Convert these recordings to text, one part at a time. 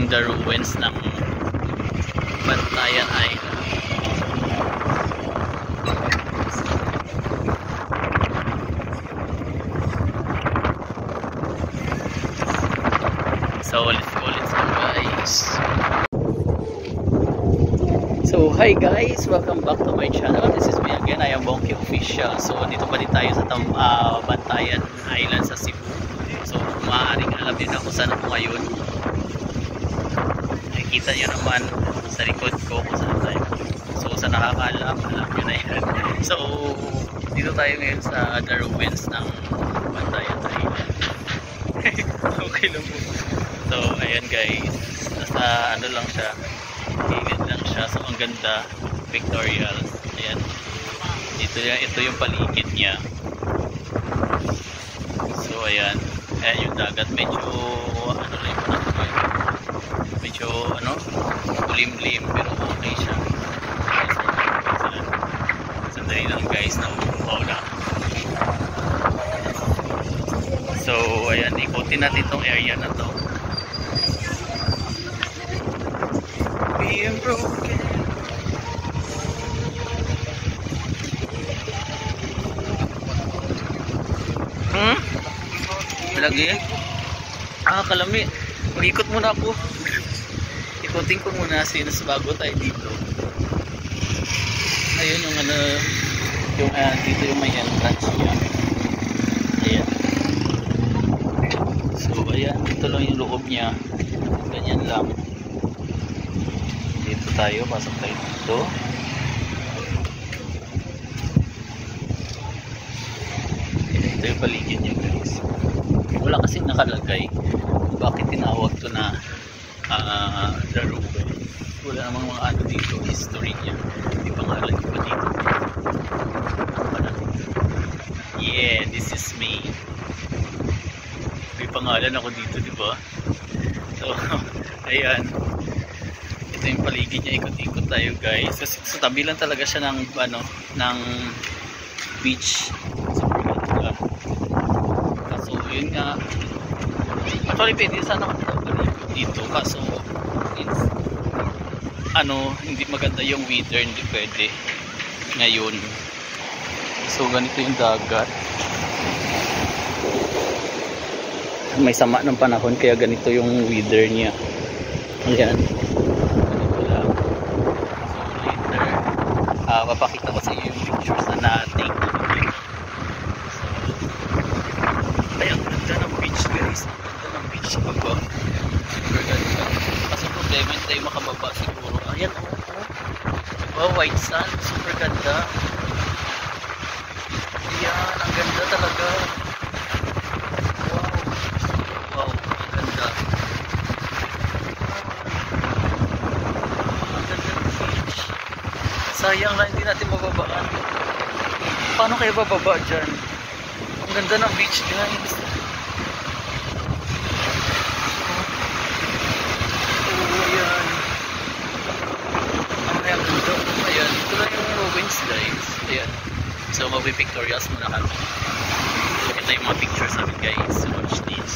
The ruins ng Bantayan Island. So let's go guys. So hi guys, welcome back to my channel. This is me again, I am Bongki Official. So dito pa din tayo sa Bantayan Island sa Cebu. So maaaring alam din ako saan ako ngayon. Nakikita nyo naman sa likod ko kung saan tayo. So sa nakakaalam, alam nyo na yan. So dito tayo ngayon sa the ruins ng Bantayan Island. Okay lang po. So ayan guys, nasa ano lang siya, gilid lang siya. So ang ganda, pictorial. Ayan, ito yung paligid niya. So ayan, yung dagat medyo ano lang yung medyo ano, lim-lim pero okay siya. Sandali lang guys, nauuhaw lang. So ayan, ikutin natin itong area na to. Being broken. Lagi? Kalami. Mag-ikot muna ako. Ikutin ko muna since bago tayo dito. Ayun yung ano, yung dito yung may entrance niya. Ayan. So ayan, dito lang yung loob niya. Ganyan lang. Dito tayo, pasok tayo dito. Ito yung paligid niya guys. Wala kasing nakalagay bakit tinawag to na the ruins. Wala namang mga ano dito, history niya. May pangalan ko pa dito. Yeah, this is me. May pangalan ako dito, di ba? So, ayan. Ito yung paligid niya, ikot-ikot tayo guys. So tabi lang talaga siya ng ano, ng beach. Super ganda. Kaso yun nga, actually pwede sana dito kaso ano, hindi maganda yung weather, hindi pwede ngayon. So ganito yung dagat, may sama ng panahon kaya ganito yung weather niya. Ayan, ganito lang. So later papakita ko sa inyo yung pictures na natin. So ay, ang ganda ng beach guys, ang ganda ng beach baba. Super ganda. Kasi problema hindi tayo makababa siguro. Ayan, oh, white sand, super ganda. Ayan, ang ganda talaga. Wow, ang ganda. Ang ganda ng beach. Sayang lang hindi natin mababaan. Paano kayo bababa dyan? Ang ganda ng beach guys. Ayan, ito lang yung ruins guys. Ayan. So magpipictorials muna kami. Ito yung mga pictures namin guys. So watch this.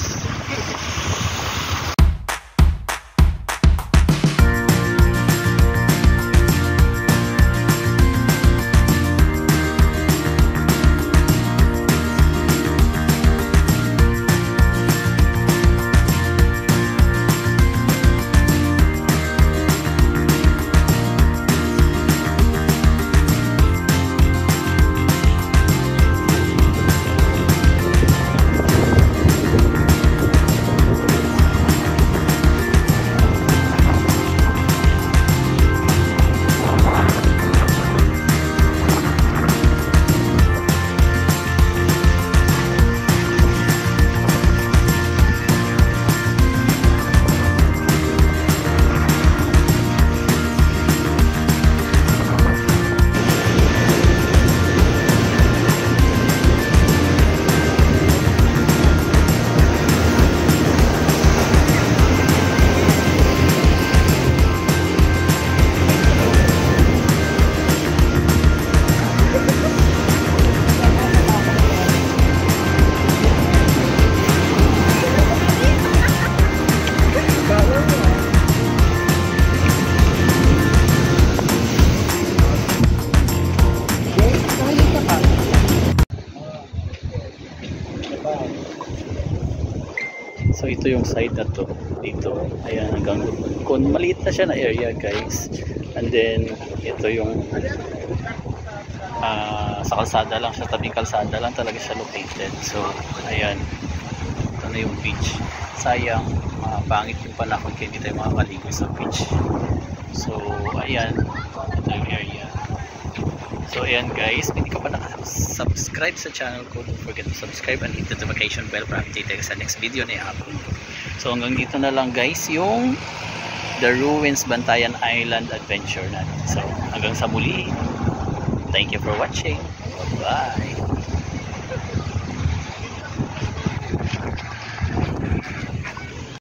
ito yung side na to dito. Ayan, hanggang kung maliit na siya na area guys. And then ito yung sa kalsada lang siya, tabing kalsada lang talaga siya located. So ayan, ito na yung beach. Sayang, pangit yung panahon kaya hindi tayo makakaligo sa beach. So ayan, ito yung area. So ayan guys, kung hindi ka pa subscribe sa channel ko, don't forget to subscribe and hit the notification bell para update tayo sa next video na i-upload ko. So hanggang dito na lang guys yung The Ruins Bantayan Island adventure natin. So hanggang sa muli, thank you for watching. Bye!